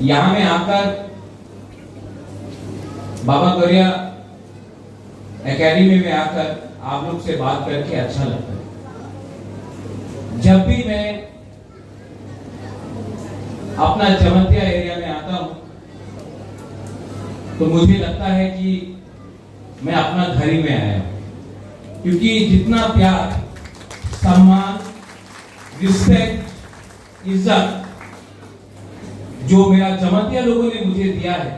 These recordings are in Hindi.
यहाँ में आकर बाबा गौरिया एकेडमी में आकर आप लोग से बात करके अच्छा लगता है। जब भी मैं अपना जमतिया एरिया में आता हूं तो मुझे लगता है कि मैं अपना घर ही में आया हूं, क्योंकि जितना प्यार, सम्मान, रिस्पेक्ट, इज्जत जो मेरा जमतिया लोगों ने मुझे दिया है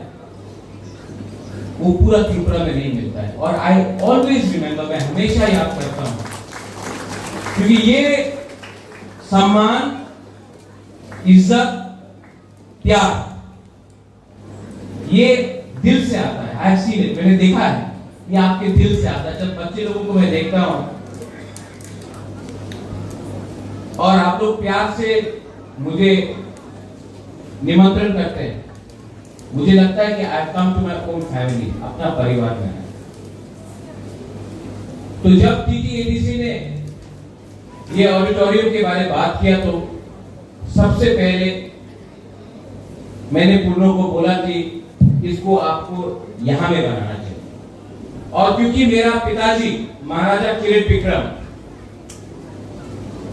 वो पूरा त्रिपुरा में नहीं मिलता है। और आई ऑलवेज रिमेंबर, मैं हमेशा याद करता हूं, क्योंकि ये सम्मान, इज्जत, प्यार ये दिल से आता है। आई सीन इट, मैंने देखा है, ये आपके दिल से आता है। जब बच्चे लोगों को मैं देखता हूं और आप लोग प्यार से मुझे निमंत्रण करते हैं, मुझे लगता है कि I come to my own family, अपना परिवार में है। तो जब टीटीएडीसी ने ये ऑडिटोरियम के बारे में बात किया तो सबसे पहले मैंने पूर्णों को बोला कि इसको आपको यहां में बनाना चाहिए। और क्योंकि मेरा पिताजी महाराजा किरीट विक्रम,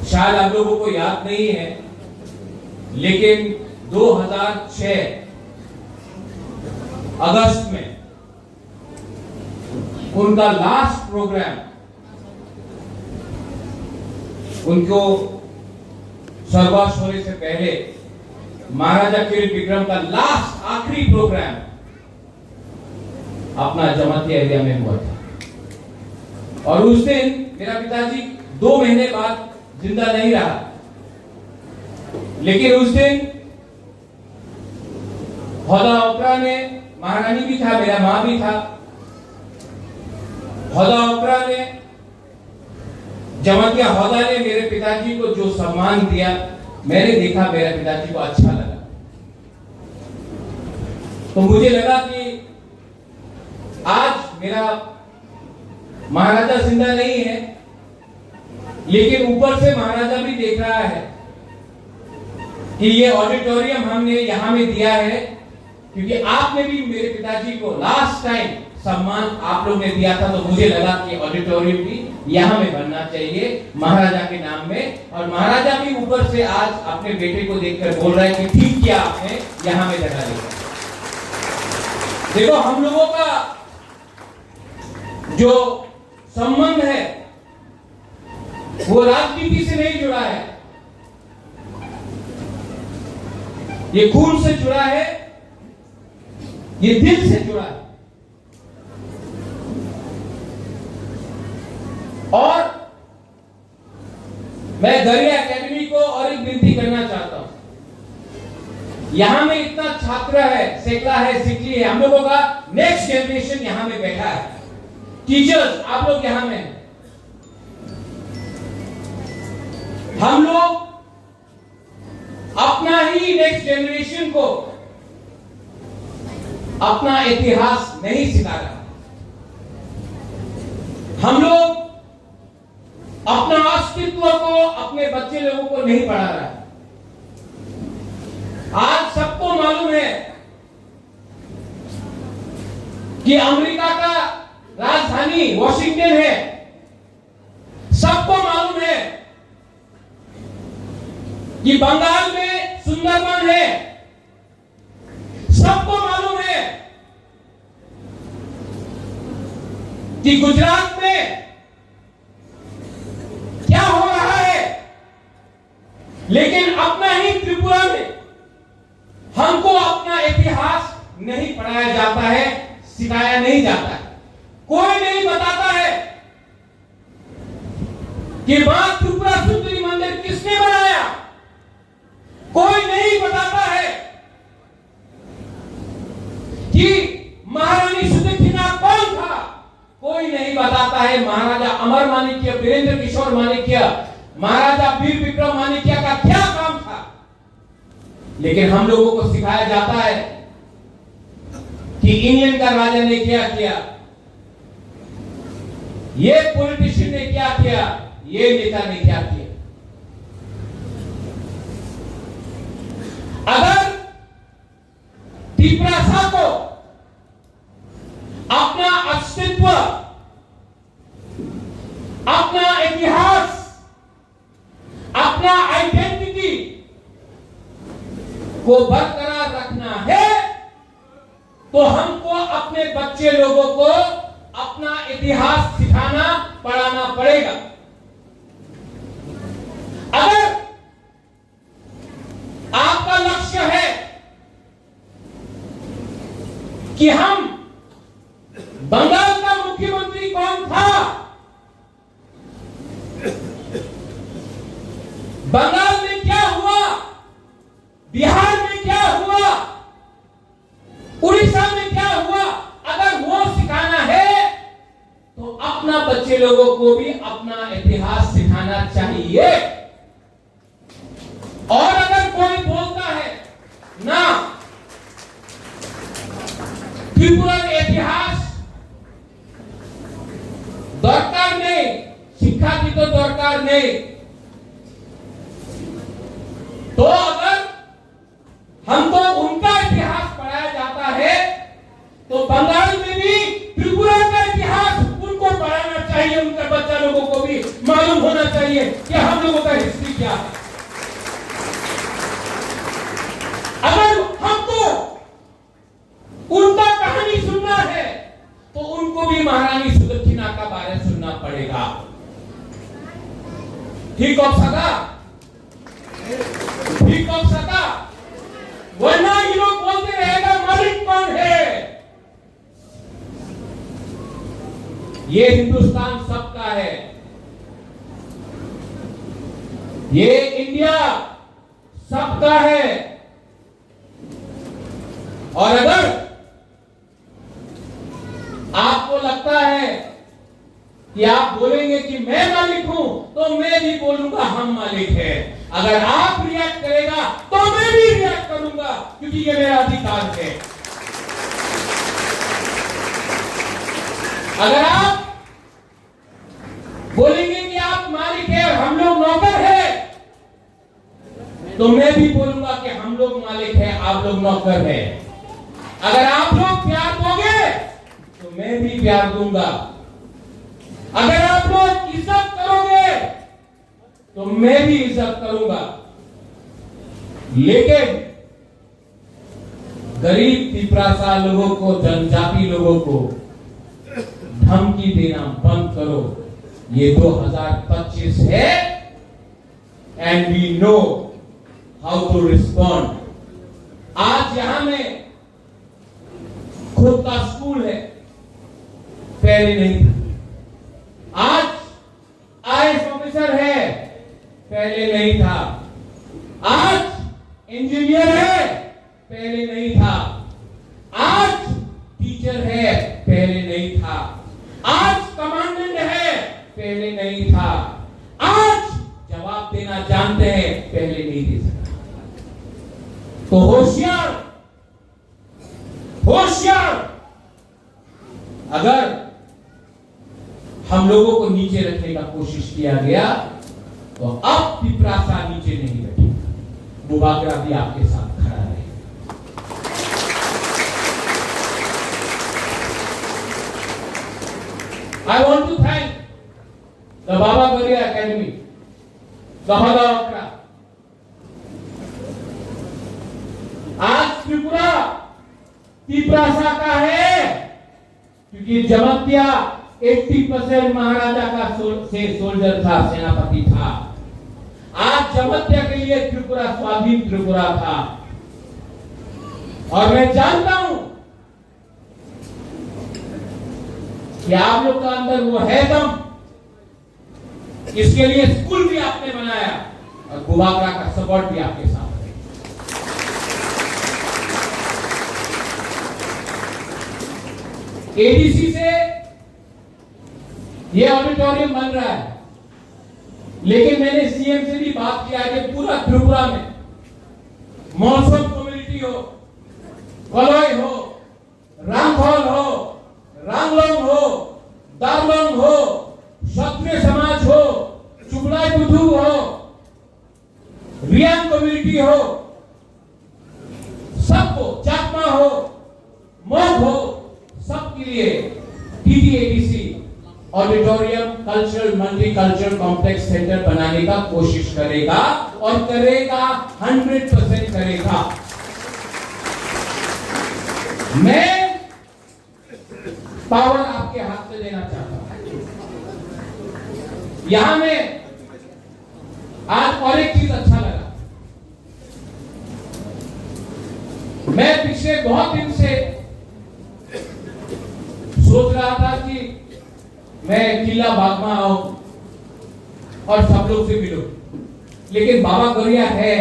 शायद आप लोगों को याद नहीं है, लेकिन 2006 अगस्त में उनका लास्ट प्रोग्राम, उनको स्वर्गवास होने से पहले महाराजा किरीट विक्रम का लास्ट आखिरी प्रोग्राम अपना जमतिया एरिया में हुआ था। और उस दिन मेरा पिताजी 2 महीने बाद जिंदा नहीं रहा, लेकिन उस दिन हौदा ओपरा ने, महारानी भी था, मेरा मां भी था, हौदा ओपरा ने, जमतिया हौदा ने मेरे पिताजी को जो सम्मान दिया, मैंने देखा मेरे पिताजी को अच्छा लगा। तो मुझे लगा कि आज मेरा महाराजा जिंदा नहीं है, लेकिन ऊपर से महाराजा भी देख रहा है कि ये ऑडिटोरियम हमने यहां में दिया है, क्योंकि आपने भी मेरे पिताजी को लास्ट टाइम सम्मान आप लोग ने दिया था। तो मुझे लगा कि ऑडिटोरियम भी यहां में बनना चाहिए महाराजा के नाम में। और महाराजा भी ऊपर से आज अपने बेटे को देखकर बोल रहे हैं कि ठीक किया आपने यहां में जगह दी। देखो, हम लोगों का जो संबंध है वो राजनीति से नहीं जुड़ा है, ये खून से जुड़ा है, ये दिल से जुड़ा है। और मैं गौरिया एकेडमी को और एक विनती करना चाहता हूं। यहां में इतना छात्र है, सेकला है, सिकली है, हम लोगों का नेक्स्ट जनरेशन यहां में बैठा है, टीचर्स आप लोग यहां में हैं। हम लोग अपना ही नेक्स्ट जनरेशन को अपना इतिहास नहीं सिखा रहा, हम लोग अपना अस्तित्व को अपने बच्चे लोगों को नहीं पढ़ा रहा है। आज सबको मालूम है कि अमेरिका का राजधानी वॉशिंगटन है, सबको मालूम है कि बंगाल में सुंदरबन है, सबको मालूम है कि गुजरात में क्या हो रहा है। लेकिन अपना ही त्रिपुरा में हमको अपना इतिहास नहीं पढ़ाया जाता है, सिखाया नहीं जाता है। कोई नहीं बताता है कि मां त्रिपुरा सुंदरी मंदिर किसने बनाया, कोई नहीं बताता है कि महारानी सुदक्षिणा कौन था, कोई नहीं बताता है महाराजा अमर माणिक्य, वीरेंद्र किशोर माणिक्य, महाराजा वीर विक्रम माणिक्य का क्या काम था। लेकिन हम लोगों को सिखाया जाता है कि इंग्लैंड का राजा ने क्या किया, ये पॉलिटिशियन ने क्या किया, ये नेता ने क्या किया। अगर त्रिपुरा को अपना अस्तित्व, अपना इतिहास, अपना आइडेंटिटी को बरकरार रखना है तो हमको अपने बच्चे लोगों को अपना इतिहास सिखाना पढ़ाना पड़ेगा। अगर आपका लक्ष्य है कि हम बंगाल का मुख्यमंत्री कौन था, बंगाल में क्या हुआ, बिहार में क्या हुआ, उड़ीसा में क्या हुआ, अगर वो सिखाना है तो अपना बच्चे लोगों को भी अपना इतिहास सिखाना चाहिए। और अगर कोई बोलता है ना त्रिपुरा इतिहास दरकार नहीं, शिक्षा की तो दरकार नहीं, तो अगर हमको उनका इतिहास पढ़ाया जाता है तो बंगाल में भी त्रिपुरा का इतिहास उनको पढ़ाना चाहिए, उनके बच्चा लोगों को भी मालूम होना चाहिए कि हम लोगों का हिस्ट्री क्या है। अगर हमको उनका कहानी सुनना है तो उनको भी महारानी सुदक्षिणा का बारे सुनना पड़ेगा। ठीक हो सका, ठीक हो सका, वरना ये लोग बोलते रहेगा मालिक कौन है। ये हिंदुस्तान सबका है, ये इंडिया सबका है। और अगर आपको लगता है कि आप बोलेंगे कि मैं मालिक हूं तो मैं भी बोलूंगा हम मालिक है। अगर आप रिएक्ट करेगा तो मैं भी रिएक्ट करूंगा, क्योंकि ये मेरा अधिकार है। अगर आप बोलेंगे कि आप मालिक है और हम लोग नौकर है, तो मैं भी बोलूंगा कि हम लोग मालिक है, आप लोग नौकर है। अगर आप लोग प्यार दोगे तो मैं भी प्यार दूंगा। अगर आप लोग इज्जत करोगे तो मैं भी इज्जत करूंगा। लेकिन गरीब त्रिपुरा लोगों को, जनजाति लोगों को धमकी देना बंद करो। ये 2025 है and we know how to respond. आज यहां में खुद का स्कूल है, पहले नहीं था। आज आईएएस ऑफिसर है, पहले नहीं था। आज इंजीनियर है, पहले नहीं था। आज टीचर है, पहले नहीं था। आज कमांडेंट है, पहले नहीं था। आज जवाब देना जानते हैं, पहले नहीं दे सकता। तो होशियार, होशियार। अगर हम लोगों को नीचे रखने का कोशिश किया गया तो अब त्रिपुरा नीचे नहीं बैठेगा, बुबागरा भी आपके साथ खड़ा रहेगा। I want to thank the Baba Garia Academy, Gahada। आज त्रिपुरा त्रिपुरा का है क्योंकि जमत्या 80% महाराजा का सोल्जर था, सेनापति था। आज जमत्या के लिए त्रिपुरा स्वाधीन त्रिपुरा था। और मैं जानता हूं कि आप लोग का अंदर वो है दम। इसके लिए स्कूल भी आपने बनाया और बुबागरा का सपोर्ट भी आपके साथ है। एडीसी से ये ऑडिटोरियम बन रहा है, लेकिन मैंने सीएम से भी बात किया कि पूरा त्रिपुरा में मौसम कम्युनिटी हो, कलोई हो, रामफल हो, रामलोंग हो, दारलोंग हो, क्षत्रिय समाज हो, चुगलाई बुद्धू हो, रियांग कम्युनिटी हो, सबको, चाकमा हो, मौत हो, सबके लिए TTADC auditorium cultural multicultural complex centre बनाने का कोशिश करेगा और करेगा, 100% करेगा। मैं पावर आपके हाथ में देना चाहता हूं। यहां में आज और एक चीज अच्छा लगा, मैं पिछले बहुत दिन से सोच रहा था कि मैं किला बाग में आऊं और सब लोग से मिलूं, लेकिन बाबा गौरिया है,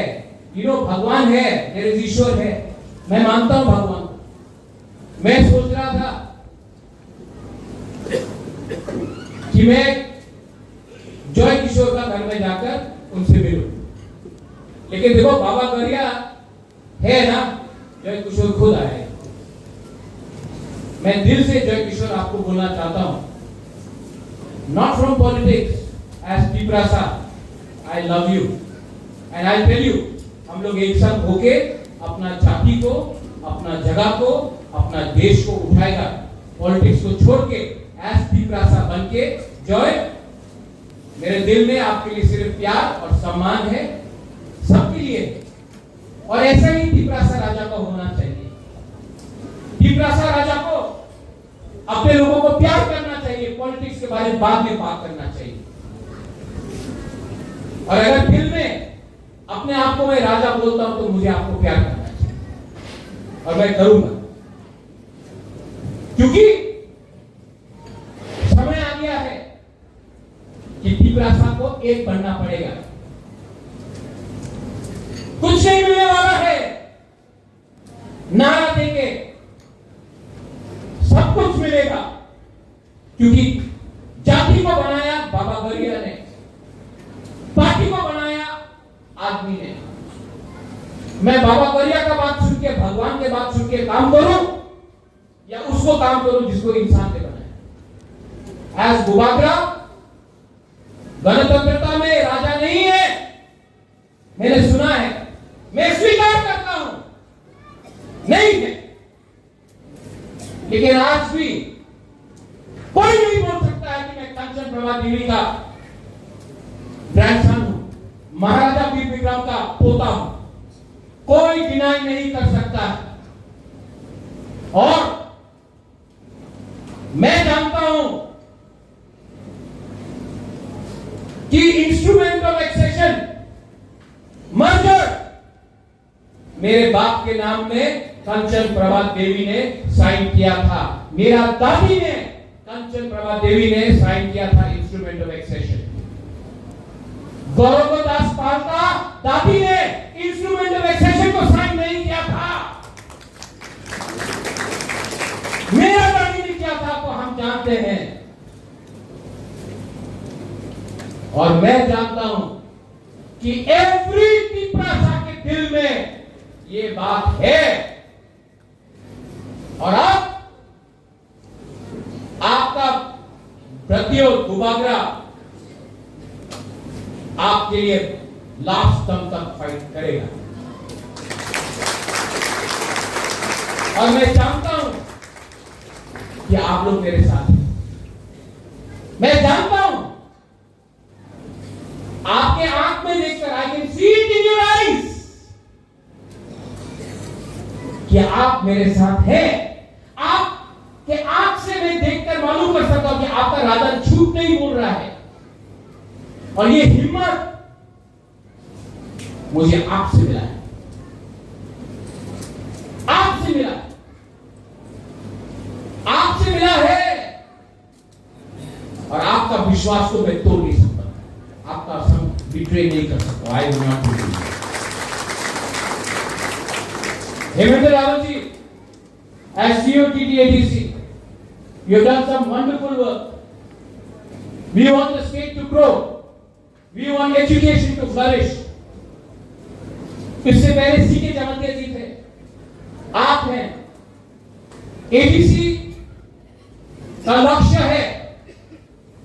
भगवान है, मेरे ईश्वर है, मैं मानता हूं भगवान। मैं सोच रहा था कि मैं जॉय किशोर का घर में जाकर उनसे मिलूं, लेकिन देखो बाबा गौरिया है ना, जॉय किशोर खुद आए। मैं दिल से जॉय किशोर आपको बोलना चाहता हूं, not from politics, as Tiprasa, I love you and I'll tell you, हम लोग एक साथ होके अपना जाति को, अपना जगह को, अपना देश को उठाएगा, पॉलिटिक्स को छोड़ के as Tiprasa बन के। जॉय, मेरे दिल में आपके लिए सिर्फ प्यार और सम्मान है, सबके लिए, और ऐसा ही तिपरासा राजा का होना चाहिए। तिपरासा राजा को अपने लोगों को प्यार करना चाहिए, पॉलिटिक्स के बारे में बाद में बात करना चाहिए। और अगर दिल में अपने आप को मैं राजा बोलता हूं तो मुझे आपको प्यार करना चाहिए, और मैं करूंगा, क्योंकि समय आ गया है कि तिपरासा को एक बनना पड़ेगा। कुछ नहीं मिलने वाला है नारा देके, सब कुछ मिलेगा, क्योंकि जाति को बनाया बाबा गौरिया ने, पार्टी को बनाया आदमी ने। मैं बाबा गौरिया का बात सुन के, भगवान के बात सुन के काम करूं, या उसको काम करूं जिसको इंसान ने बनाया। एज बुबागरा गणतंत्रता में राजा नहीं है, मैंने सुना है, मैं स्वीकार करता हूं, नहीं है, लेकिन आज भी कोई नहीं बोल सकता है कि मैं कंचन प्रभा देवी का ग्रैंडसन हूं, महाराजा वीर विक्रम का पोता हूं, कोई डिनाई नहीं कर सकता। और मैं जानता हूं कि इंस्ट्रूमेंट ऑफ एक्सेशन मर्जर मेरे बाप के नाम में कंचन प्रभा देवी ने साइन किया था, मेरा दादी ने, कंचन प्रभा देवी ने साइन किया था इंस्ट्रूमेंट ऑफ एक्सेशन। गौरवदास पाल का दादी ने इंस्ट्रूमेंट ऑफ एक्सेशन को साइन नहीं किया था, मेरा दादी ने किया था, तो हम जानते हैं। और मैं जानता हूं कि एवरी तिपरासा के दिल में ये बात है, और अब आपका प्रतियोग बुबागरा आपके लिए लास्ट दम तक फाइट करेगा। और मैं जानता हूं कि आप लोग मेरे साथ हैं, मैं जानता हूं, आपके आंख में देखकर, I can see it in your eyes, कि आप मेरे साथ हैं। आपके आंख से मैं देखकर मालूम कर सकता हूं कि आपका राजा झूठ नहीं बोल रहा है, और ये हिम्मत मुझे आपसे मिला है, आपसे मिला, आपसे मिला है। और आपका विश्वास को मैं तोड़ नहीं सकता, आपका संग बिट्रे नहीं कर सकता। I will not do. Hemendra Rawat ji, as CEO TTADC, you have done some wonderful work. We want the state to grow. We want education to flourish. इससे पहले सीके जमंतिया जी थे, आप हैं। ADC का लक्ष्य है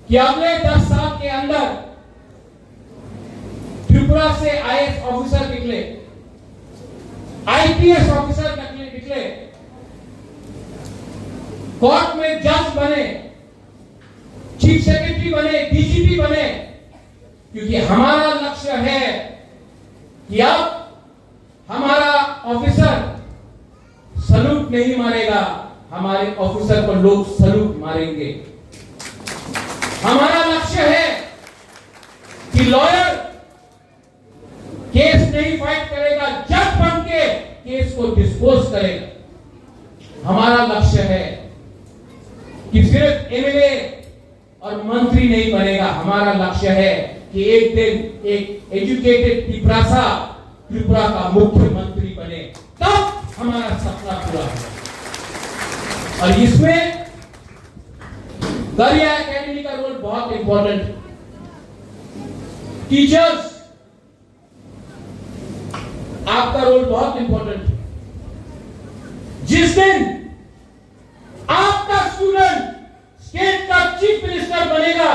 कि अगले 10 साल के अंदर त्रिपुरा से IAS ऑफिसर निकले, आईपीएस ऑफिसर निकले, कोर्ट में जज बने, चीफ सेक्रेटरी बने, डीजीपी बने, क्योंकि हमारा लक्ष्य है कि अब हमारा ऑफिसर सलूट नहीं मारेगा, हमारे ऑफिसर को लोग सलूट मारेंगे। हमारा लक्ष्य है कि लॉयर केस नहीं फाइट करेगा, जज बन के केस को डिस्पोज करेगा। हमारा लक्ष्य है कि सिर्फ एमएलए और मंत्री नहीं बनेगा, हमारा लक्ष्य है कि एक दिन एक एजुकेटेड त्रिपुरा का मुख्यमंत्री बने, तब हमारा सपना पूरा होगा। और इसमें गरिया एकेडमी का रोल बहुत इंपॉर्टेंट है। टीचर्स, आपका रोल बहुत इंपॉर्टेंट है। जिस दिन आपका स्टूडेंट स्टेट का चीफ मिनिस्टर बनेगा,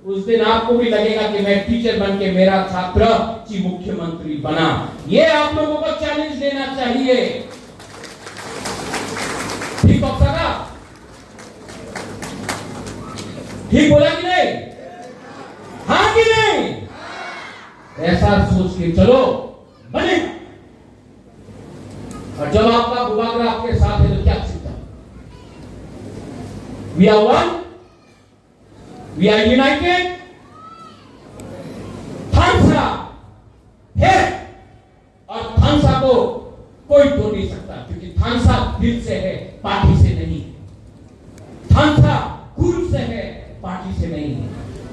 उस दिन आपको भी लगेगा कि मैं टीचर बन के मेरा छात्र चीफ मुख्यमंत्री बना। ये आप लोगों को चैलेंज लेना चाहिए। ठीक होगा? ठीक बोला कि नहीं? हाँ कि नहीं? ऐसा सोच के चलो, बने। और जब आपका बुबागरा आपके साथ है तो क्या सीखता? We are one, we are united. थानसा है और थानसा को कोई तोड़ नहीं सकता, क्योंकि थानसा दिल से है, पार्टी से नहीं। थानसा खून से है, पार्टी से नहीं।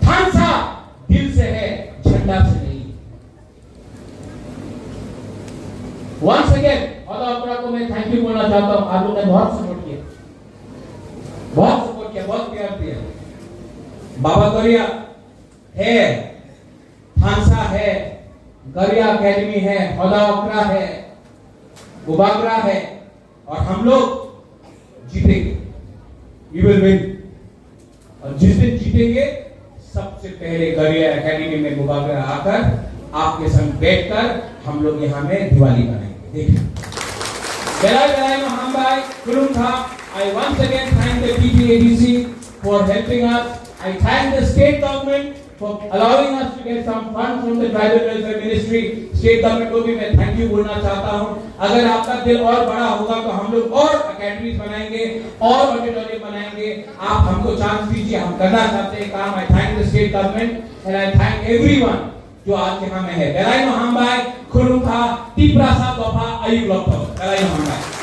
थानसा दिल से है, झंडा से नहीं। वंस अगेन हौदा को मैं थैंक यू बोलना चाहता हूं। आप लोगों ने बहुत सपोर्ट किया, बहुत प्यार दिया। बाबा गरिया है, थानसा है, गरिया एकेडमी है, हौदा ओकरा है, बुबागरा है, और हम लोग जीतेंगे। We will win। और जिस दिन जीतेंगे, सबसे पहले गरिया एकेडमी में बुबागरा आकर आपके संग बैठकर हम लोग यहाँ में दिवाली मनाएंगे। देखिए, बेलाई महामबाई कुलुम था। I once again thank the TTADC for helping us. I thank the state government for allowing us to get some funds from the tribal welfare ministry. State government को भी मैं thank you बोलना चाहता हूँ। अगर आपका दिल और बड़ा होगा तो हम लोग और अकेडमीज बनाएंगे, और ऑडिटोरियम बनाएंगे। आप हमको चांस दीजिए, हम करना चाहते हैं काम। I thank the state government and I thank everyone जो आज यहाँ में है। बेलाई महामबाई खुलुम था, टिप्रा सा दोफा अयुब लोग। बेलाई महामबाई।